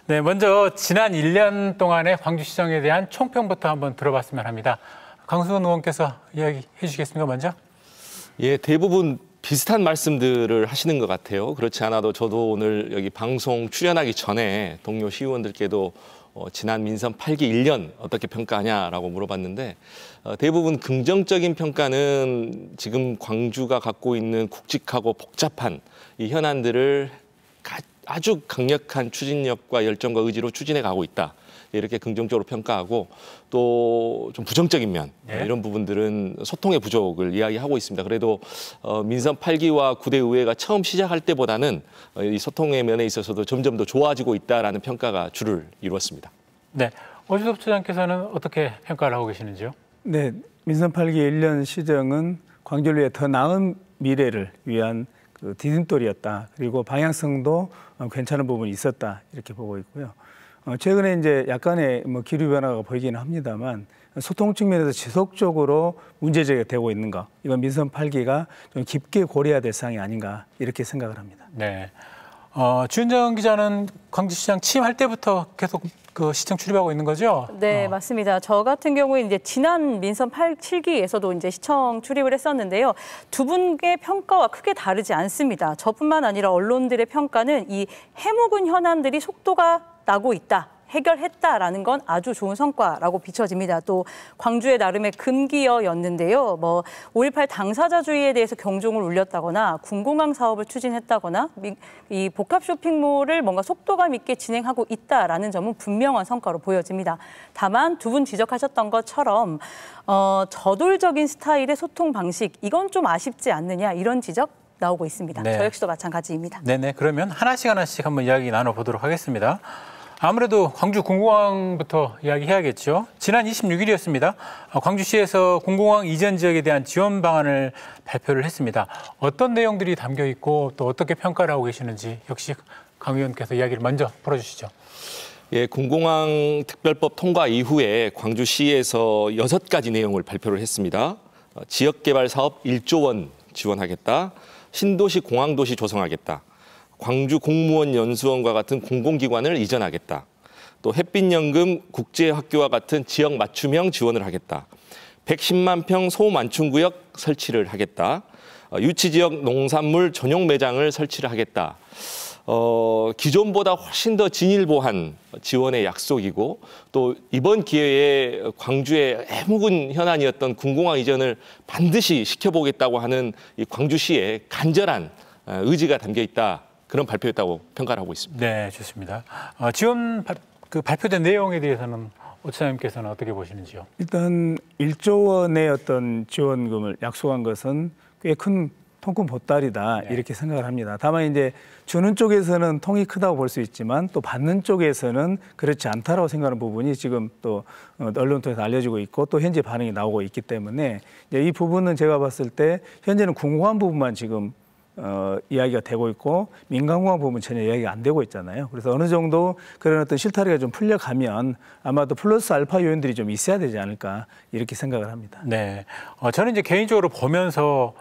네, 먼저 지난 1년 동안의 광주시정에 대한 총평부터 한번 들어봤으면 합니다. 강수원 의원께서 이야기해 주시겠습니까, 먼저? 예, 대부분 비슷한 말씀들을 하시는 것 같아요. 그렇지 않아도 저도 오늘 여기 방송 출연하기 전에 동료 시의원들께도 지난 민선 8기 1년 어떻게 평가하냐라고 물어봤는데 대부분 긍정적인 평가는 지금 광주가 갖고 있는 굵직하고 복잡한 이 현안들을 아주 강력한 추진력과 열정과 의지로 추진해 가고 있다. 이렇게 긍정적으로 평가하고 또 좀 부정적인 면 이런 부분들은 소통의 부족을 이야기하고 있습니다. 그래도 민선 8기와 9대 의회가 처음 시작할 때보다는 이 소통의 면에 있어서도 점점 더 좋아지고 있다라는 평가가 주를 이루었습니다. 네, 오주섭 처장께서는 어떻게 평가를 하고 계시는지요? 네, 민선 8기 1년 시정은 광주를 위해 더 나은 미래를 위한 그 디딤돌이었다. 그리고 방향성도 괜찮은 부분이 있었다. 이렇게 보고 있고요. 최근에 이제 약간의 기류 변화가 보이기는 합니다만 소통 측면에서 지속적으로 문제제기가 되고 있는 거, 이건 민선 8기가 좀 깊게 고려해야 될 사항이 아닌가 이렇게 생각을 합니다. 네, 주윤정 기자는 광주시장 취임할 때부터 계속 그 시청 출입하고 있는 거죠? 네, 맞습니다. 저 같은 경우에 이제 지난 민선 7기에서도 이제 시청 출입을 했었는데요. 두 분의 평가와 크게 다르지 않습니다. 저뿐만 아니라 언론들의 평가는 이 해묵은 현안들이 속도가 나고 있다. 해결했다라는 건 아주 좋은 성과라고 비춰집니다. 또 광주의 나름의 금기어였는데요. 5.18 당사자주의에 대해서 경종을 울렸다거나 군공항 사업을 추진했다거나 이 복합 쇼핑몰을 뭔가 속도감 있게 진행하고 있다라는 점은 분명한 성과로 보여집니다. 다만 두 분 지적하셨던 것처럼 저돌적인 스타일의 소통 방식, 이건 좀 아쉽지 않느냐, 이런 지적 나오고 있습니다. 네. 저 역시도 마찬가지입니다. 네네, 그러면 하나씩 한번 이야기 나눠보도록 하겠습니다. 아무래도 광주 군공항부터 이야기해야겠죠. 지난 26일이었습니다. 광주시에서 군공항 이전 지역에 대한 지원 방안을 발표를 했습니다. 어떤 내용들이 담겨 있고 또 어떻게 평가를 하고 계시는지 역시 강 의원께서 이야기를 먼저 풀어주시죠. 예, 군공항 특별법 통과 이후에 광주시에서 6가지 내용을 발표를 했습니다. 지역개발 사업 1조 원 지원하겠다. 신도시 공항도시 조성하겠다. 광주 공무원 연수원과 같은 공공기관을 이전하겠다. 또 햇빛연금 국제학교와 같은 지역 맞춤형 지원을 하겠다. 110만 평 소맞춤구역 설치를 하겠다. 유치지역 농산물 전용 매장을 설치를 하겠다. 기존보다 훨씬 더 진일보한 지원의 약속이고 또 이번 기회에 광주의 해묵은 현안이었던 군공항 이전을 반드시 시켜보겠다고 하는 이 광주시의 간절한 의지가 담겨 있다. 그런 발표였다고 평가를 하고 있습니다. 네, 좋습니다. 지원 발표된 내용에 대해서는 오 차장님께서는 어떻게 보시는지요? 일단 1조 원의 어떤 지원금을 약속한 것은 꽤 큰 통큰 보따리다, 네. 이렇게 생각을 합니다. 다만 이제 주는 쪽에서는 통이 크다고 볼 수 있지만 또 받는 쪽에서는 그렇지 않다라고 생각하는 부분이 지금 또 언론 통해서 알려지고 있고 또 현재 반응이 나오고 있기 때문에 이제 이 부분은 제가 봤을 때 현재는 궁금한 부분만 지금 이야기가 되고 있고 민간공항 부분 전혀 이야기가 안 되고 있잖아요. 그래서 어느 정도 그런 어떤 실타래가 좀 풀려가면 아마도 플러스 알파 요인들이 좀 있어야 되지 않을까, 이렇게 생각을 합니다. 네, 저는 이제 개인적으로 보면서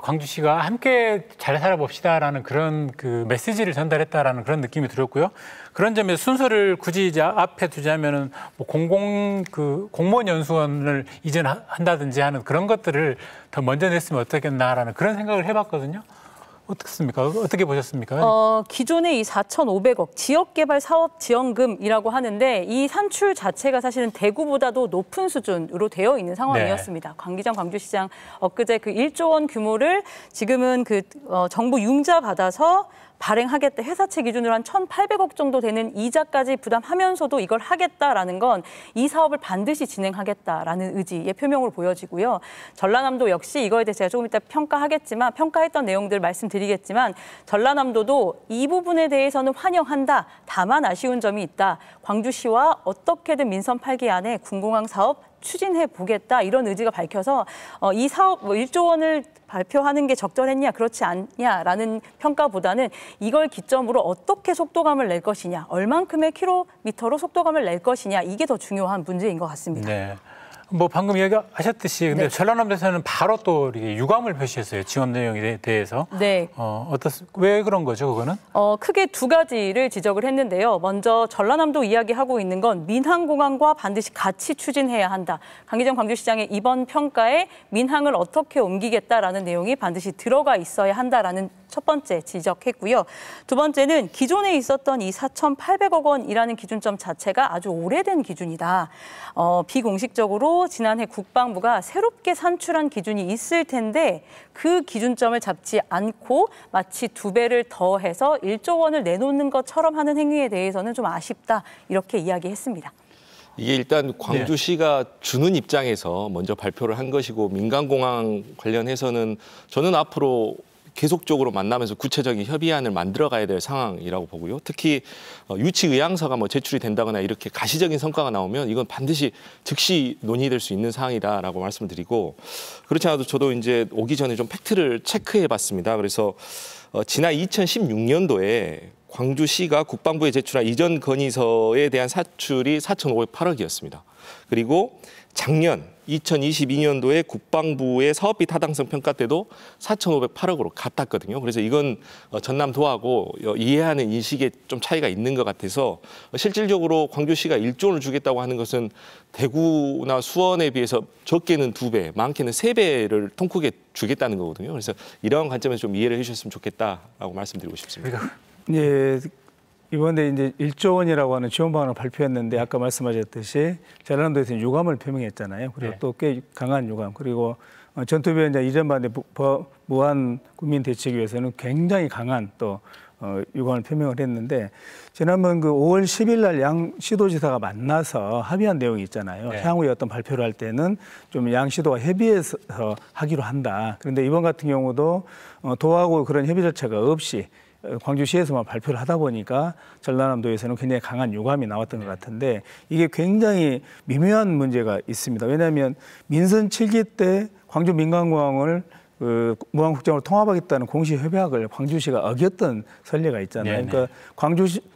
광주시가 함께 잘 살아봅시다라는 그런 그 메시지를 전달했다라는 그런 느낌이 들었고요. 그런 점에서 순서를 굳이 이제 앞에 두자면은 뭐 공무원 연수원을 이전한다든지 하는 그런 것들을 더 먼저 냈으면 어떻겠나라는 그런 생각을 해봤거든요. 어떻습니까? 어떻게 보셨습니까? 기존의 이 4,500억 지역개발 사업 지원금이라고 하는데 이 산출 자체가 사실은 대구보다도 높은 수준으로 되어 있는 상황이었습니다. 네. 광기정 광주시장 엊그제 그 1조 원 규모를 지금은 정부 융자 받아서 발행하겠다. 회사채 기준으로 한 1,800억 정도 되는 이자까지 부담하면서도 이걸 하겠다라는 건 이 사업을 반드시 진행하겠다라는 의지의 표명으로 보여지고요. 전라남도 역시 이거에 대해서 제가 조금 이따 평가했던 내용들 말씀드리겠지만 전라남도도 이 부분에 대해서는 환영한다. 다만 아쉬운 점이 있다. 광주시와 어떻게든 민선 8기 안에 군공항 사업 추진해 보겠다, 이런 의지가 밝혀서 이 사업 1조 원을 발표하는 게 적절했냐 그렇지 않냐라는 평가보다는 이걸 기점으로 어떻게 속도감을 낼 것이냐, 얼만큼의 킬로미터로 속도감을 낼 것이냐, 이게 더 중요한 문제인 것 같습니다. 네. 뭐 방금 이야기하셨듯이 근데 전라남도에서는 바로 또 이렇게 유감을 표시했어요. 지원 내용에 대해서. 네. 왜 그런 거죠, 그거는? 크게 두 가지를 지적을 했는데요. 먼저 전라남도 이야기하고 있는 건 민항공항과 반드시 같이 추진해야 한다. 강기정 광주시장의 이번 평가에 민항을 어떻게 옮기겠다라는 내용이 반드시 들어가 있어야 한다라는 첫 번째 지적했고요. 두 번째는 기존에 있었던 이 4,800억 원이라는 기준점 자체가 아주 오래된 기준이다. 비공식적으로 지난해 국방부가 새롭게 산출한 기준이 있을 텐데 그 기준점을 잡지 않고 마치 2배를 더해서 1조 원을 내놓는 것처럼 하는 행위에 대해서는 좀 아쉽다. 이렇게 이야기했습니다. 이게 일단 광주시가 주는 입장에서 먼저 발표를 한 것이고 민간공항 관련해서는 저는 앞으로 계속적으로 만나면서 구체적인 협의안을 만들어가야 될 상황이라고 보고요. 특히 유치 의향서가 뭐 제출이 된다거나 이렇게 가시적인 성과가 나오면 이건 반드시 즉시 논의될 수 있는 사항이다라고 말씀드리고 그렇지 않아도 저도 이제 오기 전에 좀 팩트를 체크해봤습니다. 그래서 지난 2016년도에 광주시가 국방부에 제출한 이전 건의서에 대한 사출이 4,508억이었습니다. 그리고 작년 2022년도에 국방부의 사업비 타당성 평가 때도 4,508억으로 같았거든요. 그래서 이건 전남도하고 이해하는 인식에 좀 차이가 있는 것 같아서 실질적으로 광주시가 1조 원을 주겠다고 하는 것은 대구나 수원에 비해서 적게는 2배, 많게는 3배를 통 크게 주겠다는 거거든요. 그래서 이러한 관점에서 좀 이해를 해주셨으면 좋겠다라고 말씀드리고 싶습니다. 예, 이번에 이제 1조 원이라고 하는 지원 방안을 발표했는데 아까 말씀하셨듯이 전라남도에서 유감을 표명했잖아요. 그리고 또 꽤 강한 유감. 그리고 전투비원장 이전 반대 무한 국민 대책위 위해서는 굉장히 강한 또 유감을 표명을 했는데 지난번 그 5월 10일 날 양 시도지사가 만나서 합의한 내용이 있잖아요. 향후에 어떤 발표를 할 때는 좀 양 시도가 협의해서 하기로 한다. 그런데 이번 같은 경우도 도하고 그런 협의 절차가 없이 광주시에서만 발표를 하다 보니까 전라남도에서는 굉장히 강한 유감이 나왔던 것 같은데 이게 굉장히 미묘한 문제가 있습니다. 왜냐하면 민선 7기 때 광주 민간공항을 무한국장으로 통합하겠다는 공식 협약을 광주시가 어겼던 선례가 있잖아요. 그러니까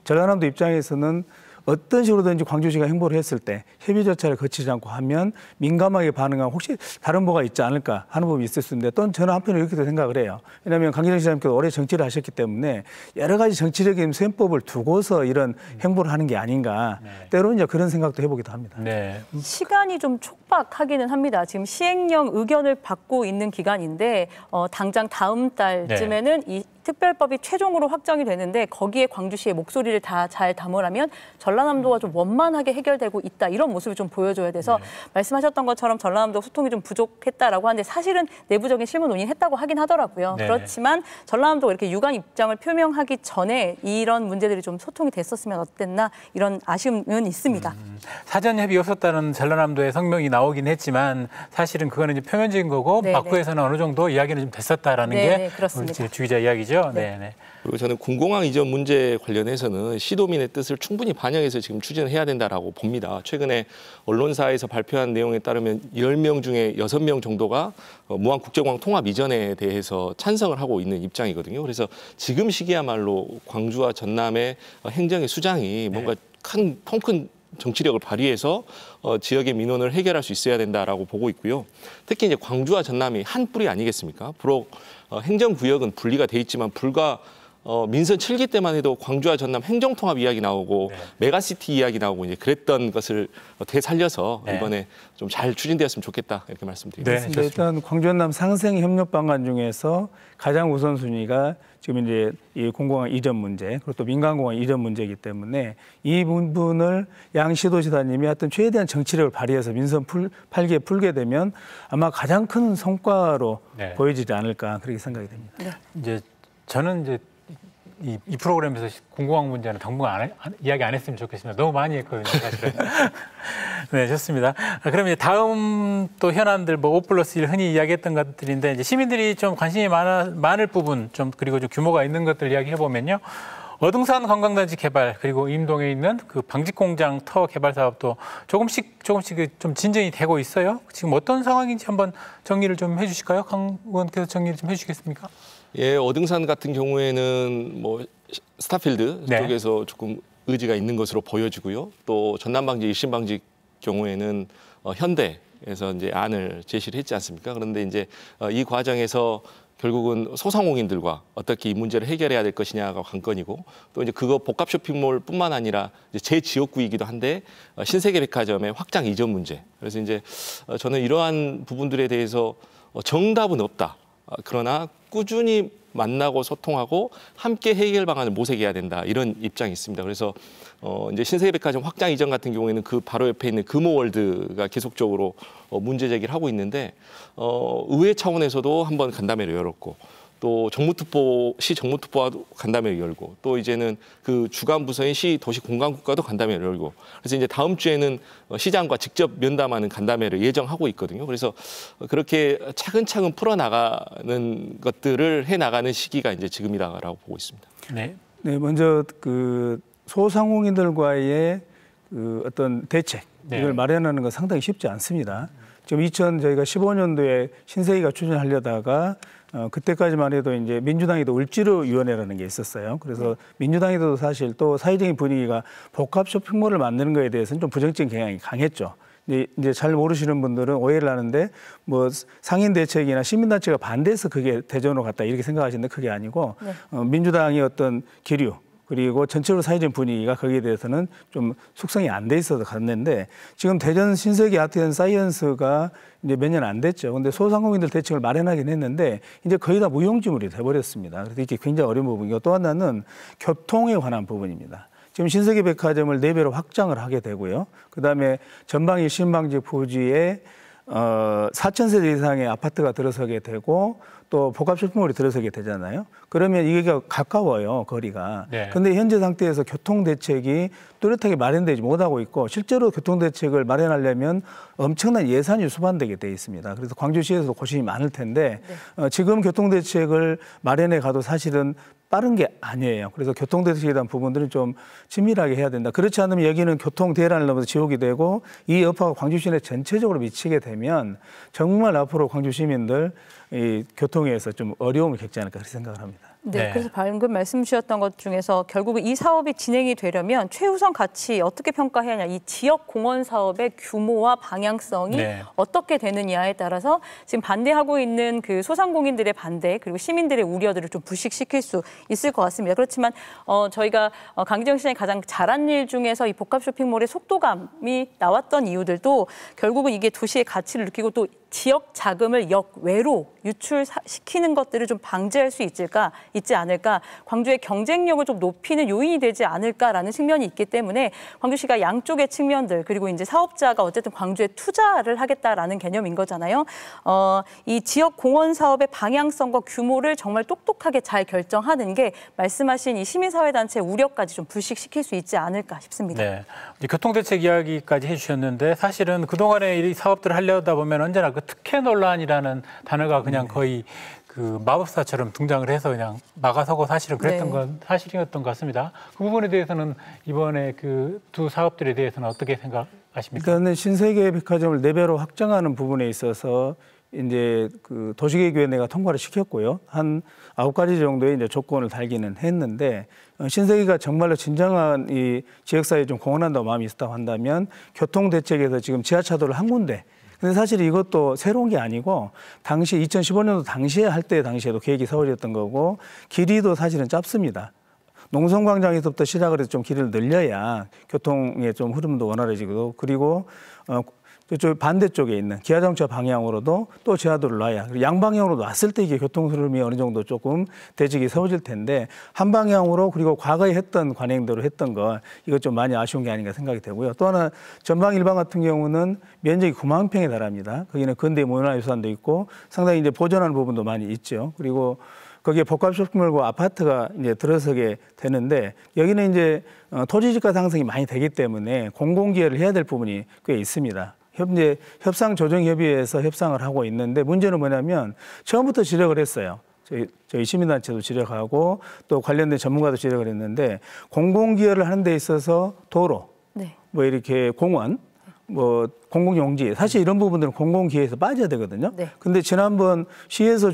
전라남도 입장에서는 어떤 식으로든지 광주시가 행보를 했을 때 협의 절차를 거치지 않고 하면 민감하게 반응하고 혹시 다른 뭐가 있지 않을까 하는 부분이 있을 수 있는데 또 저는 한편으로 이렇게도 생각을 해요. 왜냐하면 강기정 시장님께서 오래 정치를 하셨기 때문에 여러 가지 정치적인 셈법을 두고서 이런 행보를 하는 게 아닌가. 때로는 이제 그런 생각도 해보기도 합니다. 시간이 좀 촉박하기는 합니다. 지금 시행령 의견을 받고 있는 기간인데 당장 다음 달쯤에는 이 특별법이 최종으로 확정이 되는데 거기에 광주시의 목소리를 다 잘 담으라면 전라남도가 좀 원만하게 해결되고 있다 이런 모습을 좀 보여줘야 돼서 말씀하셨던 것처럼 전라남도 소통이 좀 부족했다라고 하는데 사실은 내부적인 실무 논의했다고 하긴 하더라고요. 그렇지만 전라남도가 이렇게 유감 입장을 표명하기 전에 이런 문제들이 좀 소통이 됐었으면 어땠나 이런 아쉬움은 있습니다. 사전 협의 없었다는 전라남도의 성명이 나오긴 했지만 사실은 그거는 이제 표면적인 거고 박후에서는 어느 정도 이야기는 좀 됐었다라는 게 우리 주 기자 이야기죠. 그리고 저는 군공항 이전 문제 관련해서는 시도민의 뜻을 충분히 반영해서 지금 추진을 해야 된다라고 봅니다. 최근에 언론사에서 발표한 내용에 따르면 10명 중에 6명 정도가 무한 국제공항 통합 이전에 대해서 찬성을 하고 있는 입장이거든요. 그래서 지금 시기야말로 광주와 전남의 행정의 수장이 뭔가 통 큰 정치력을 발휘해서 지역의 민원을 해결할 수 있어야 된다라고 보고 있고요. 특히 이제 광주와 전남이 한 뿌리 아니겠습니까? 비록 행정구역은 분리가 돼 있지만 불과 민선 7기 때만 해도 광주와 전남 행정통합 이야기 나오고 메가시티 이야기 나오고 이제 그랬던 것을 되살려서 이번에 좀 잘 추진되었으면 좋겠다 이렇게 말씀드리겠습니다. 일단 광주 전남 상생 협력 방안 중에서 가장 우선순위가 지금 이제 이 공공항 이전 문제 그리고 또 민간공항 이전 문제이기 때문에 이 부분을 양 시도지사님이 하여튼 최대한 정치력을 발휘해서 민선 8기에 풀게 되면 아마 가장 큰 성과로 보여지지 않을까 그렇게 생각이 됩니다. 이제 저는 이제 이 프로그램에서 공공항 문제는 당분간 이야기 안 했으면 좋겠습니다. 너무 많이 했거든요, 사실은. 네, 좋습니다. 그럼 이제 다음 또 현안들 뭐 5+1 흔히 이야기했던 것들인데 이제 시민들이 좀 관심이 많을 부분 좀 그리고 좀 규모가 있는 것들 이야기해 보면요. 어등산 관광단지 개발 그리고 임동에 있는 그 방직공장 터 개발 사업도 조금씩 좀 진전이 되고 있어요. 지금 어떤 상황인지 한번 정리를 좀 해주실까요? 강 의원께서 정리를 좀 해주시겠습니까? 예, 어등산 같은 경우에는 뭐 스타필드 쪽에서 조금 의지가 있는 것으로 보여지고요. 또 전남방직, 일신방직 경우에는 현대 국회에서 이제 안을 제시를 했지 않습니까? 그런데 이제 이 과정에서 결국은 소상공인들과 어떻게 이 문제를 해결해야 될 것이냐가 관건이고 또 이제 그거 복합 쇼핑몰뿐만 아니라 이제 제 지역구이기도 한데 신세계백화점의 확장 이전 문제. 그래서 이제 저는 이러한 부분들에 대해서 정답은 없다. 그러나 꾸준히 만나고 소통하고 함께 해결 방안을 모색해야 된다. 이런 입장이 있습니다. 그래서 이제 신세계백화점 확장 이전 같은 경우에는 그 바로 옆에 있는 금호월드가 계속적으로 문제 제기를 하고 있는데 의회 차원에서도 한번 간담회를 열었고 또 시 정무특보와도 간담회를 열고 또 이제는 그 주간 부서인 시 도시공간국과도 간담회를 열고 그래서 이제 다음 주에는 시장과 직접 면담하는 간담회를 예정하고 있거든요. 그래서 그렇게 차근차근 풀어나가는 것들을 해나가는 시기가 이제 지금이다라고 보고 있습니다. 네, 먼저 그 소상공인들과의 그 어떤 대책 이걸 마련하는 건 상당히 쉽지 않습니다. 지금 저희가 15년도에 신세계가 추진하려다가 그때까지만 해도 이제 민주당에도 을지로위원회라는 게 있었어요. 그래서 민주당에도 사실 또 사회적인 분위기가 복합 쇼핑몰을 만드는 거에 대해서는 좀 부정적인 경향이 강했죠. 이제 잘 모르시는 분들은 오해를 하는데 뭐 상인 대책이나 시민단체가 반대해서 그게 대전으로 갔다 이렇게 생각하시는데 그게 아니고 민주당의 어떤 기류 그리고 전체적으로 사회적인 분위기가 거기에 대해서는 좀 숙성이 안 돼 있어서 갔는데 지금 대전 신세계 아트앤사이언스가 이제 몇 년 안 됐죠. 근데 소상공인들 대책을 마련하긴 했는데 이제 거의 다 무용지물이 돼버렸습니다. 그래서 이게 굉장히 어려운 부분이고 또 하나는 교통에 관한 부분입니다. 지금 신세계백화점을 4배로 확장을 하게 되고요. 그다음에 전방위 신방지 부지에 4,000세대 이상의 아파트가 들어서게 되고 또 복합 쇼핑몰이 들어서게 되잖아요. 그러면 이게 가까워요, 거리가. 그런데 현재 상태에서 교통대책이 뚜렷하게 마련되지 못하고 있고 실제로 교통대책을 마련하려면 엄청난 예산이 수반되게 돼 있습니다. 그래서 광주시에서도 고심이 많을 텐데 지금 교통대책을 마련해 가도 사실은 빠른 게 아니에요. 그래서 교통대책에 대한 부분들은 좀 친밀하게 해야 된다. 그렇지 않으면 여기는 교통 대란을 넘어서 지옥이 되고 이 여파가 광주 시내 전체적으로 미치게 되면 정말 앞으로 광주 시민들 이 교통에서 좀 어려움을 겪지 않을까 그렇게 생각을 합니다. 네, 그래서 방금 말씀 주셨던 것 중에서 결국 이 사업이 진행이 되려면 최우선 가치 어떻게 평가해야 하냐, 이 지역 공원 사업의 규모와 방향성이 어떻게 되느냐에 따라서 지금 반대하고 있는 그 소상공인들의 반대 그리고 시민들의 우려들을 좀 불식시킬 수 있을 것 같습니다. 그렇지만 저희가 강기정 시장이 가장 잘한 일 중에서 이 복합 쇼핑몰의 속도감이 나왔던 이유들도 결국은 이게 도시의 가치를 느끼고 또 지역 자금을 역외로 유출시키는 것들을 좀 방지할 수 있지 않을까, 광주의 경쟁력을 좀 높이는 요인이 되지 않을까라는 측면이 있기 때문에 광주시가 양쪽의 측면들 그리고 이제 사업자가 어쨌든 광주에 투자를 하겠다라는 개념인 거잖아요. 이 지역 공원 사업의 방향성과 규모를 정말 똑똑하게 잘 결정하는 게 말씀하신 이 시민사회단체 우려까지 좀 불식시킬 수 있지 않을까 싶습니다. 네, 교통대책 이야기까지 해주셨는데 사실은 그동안에 이 사업들을 하려다 보면 언제나 그 특혜 논란이라는 단어가 그냥 거의 그 마법사처럼 등장을 해서 그냥 막아서고 사실은 그랬던 건 사실이었던 것 같습니다. 그 부분에 대해서는 이번에 그 두 사업들에 대해서는 어떻게 생각하십니까? 일단은 신세계백화점을 4배로 확장하는 부분에 있어서 이제 그 도시계획위원회가 통과를 시켰고요. 한 9가지 정도의 이제 조건을 달기는 했는데 신세계가 정말로 진정한 이 지역사회에 좀 공헌한다고 마음이 있었다고 한다면 교통대책에서 지금 지하차도를 한 군데 근데 사실 이것도 새로운 게 아니고 당시 2015년도 당시에 할 때 당시에도 계획이 세워졌던 거고 길이도 사실은 짧습니다. 농성광장에서부터 시작을 해서 좀 길이를 늘려야 교통의 좀 흐름도 원활해지고 그리고 저쪽 반대쪽에 있는 기아정차 방향으로도 또 지하도를 놔야 그리고 양방향으로 놨을 때 이게 교통 흐름이 어느 정도 조금 대책이 세워질 텐데 한 방향으로 그리고 과거에 했던 관행대로 했던 거 이것 좀 많이 아쉬운 게 아닌가 생각이 되고요. 또 하나 전방 일방 같은 경우는 면적이 9만 평에 달합니다. 거기는 근대 문화유산도 있고 상당히 이제 보존하는 부분도 많이 있죠. 그리고 거기에 복합 쇼핑몰과 아파트가 이제 들어서게 되는데 여기는 이제 토지지가 상승이 많이 되기 때문에 공공기여를 해야 될 부분이 꽤 있습니다. 현재 협상조정협의회에서 협상을 하고 있는데 문제는 뭐냐면 처음부터 지적을 했어요. 저희 시민단체도 지적하고 또 관련된 전문가도 지적을 했는데 공공기여를 하는 데 있어서 도로, 뭐 이렇게 공원, 뭐 공공용지 사실 이런 부분들은 공공기여에서 빠져야 되거든요. 근데 지난번 시의회에서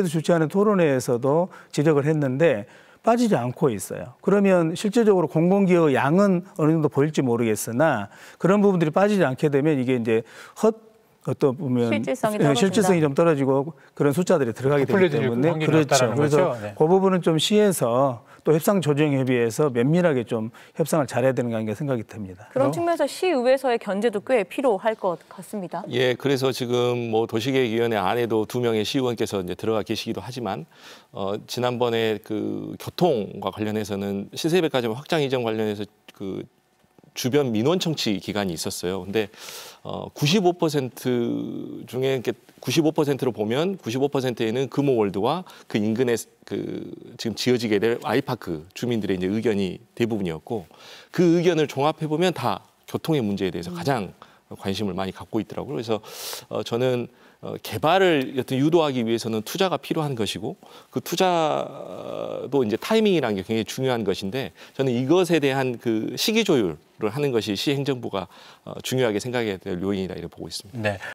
주최하는 토론회에서도 지적을 했는데 빠지지 않고 있어요. 그러면 실제적으로 공공기여 양은 어느 정도 보일지 모르겠으나 그런 부분들이 빠지지 않게 되면 이게 이제 어떤 보면 실질성이 좀 떨어지고 그런 숫자들이 들어가게 되기 때문에 그렇죠. 그래서 네. 그 부분은 좀 시에서 또 협상조정협의회에서 면밀하게 좀 협상을 잘해야 되는 거 아닌가 생각이 듭니다. 그런 측면에서 시의회에서의 견제도 꽤 필요할 것 같습니다. 예, 그래서 지금 뭐 도시계획위원회 안에도 2명의 시의원께서 이제 들어가 계시기도 하지만 지난번에 그 교통과 관련해서는 신세계백화점 확장 이전 관련해서 그 주변 민원 청취 기간이 있었어요. 근데 95% 중에 95%로 보면 95%에는 금호월드와 그 인근에 그 지금 지어지게 될 아이파크 주민들의 이제 의견이 대부분이었고 그 의견을 종합해 보면 다 교통의 문제에 대해서 가장 관심을 많이 갖고 있더라고요. 그래서 저는 개발을 여튼 유도하기 위해서는 투자가 필요한 것이고 그 투자도 이제 타이밍이라는 게 굉장히 중요한 것인데 저는 이것에 대한 그 시기 조율을 하는 것이 시행정부가 중요하게 생각해야 될 요인이다 이렇게 보고 있습니다. 네.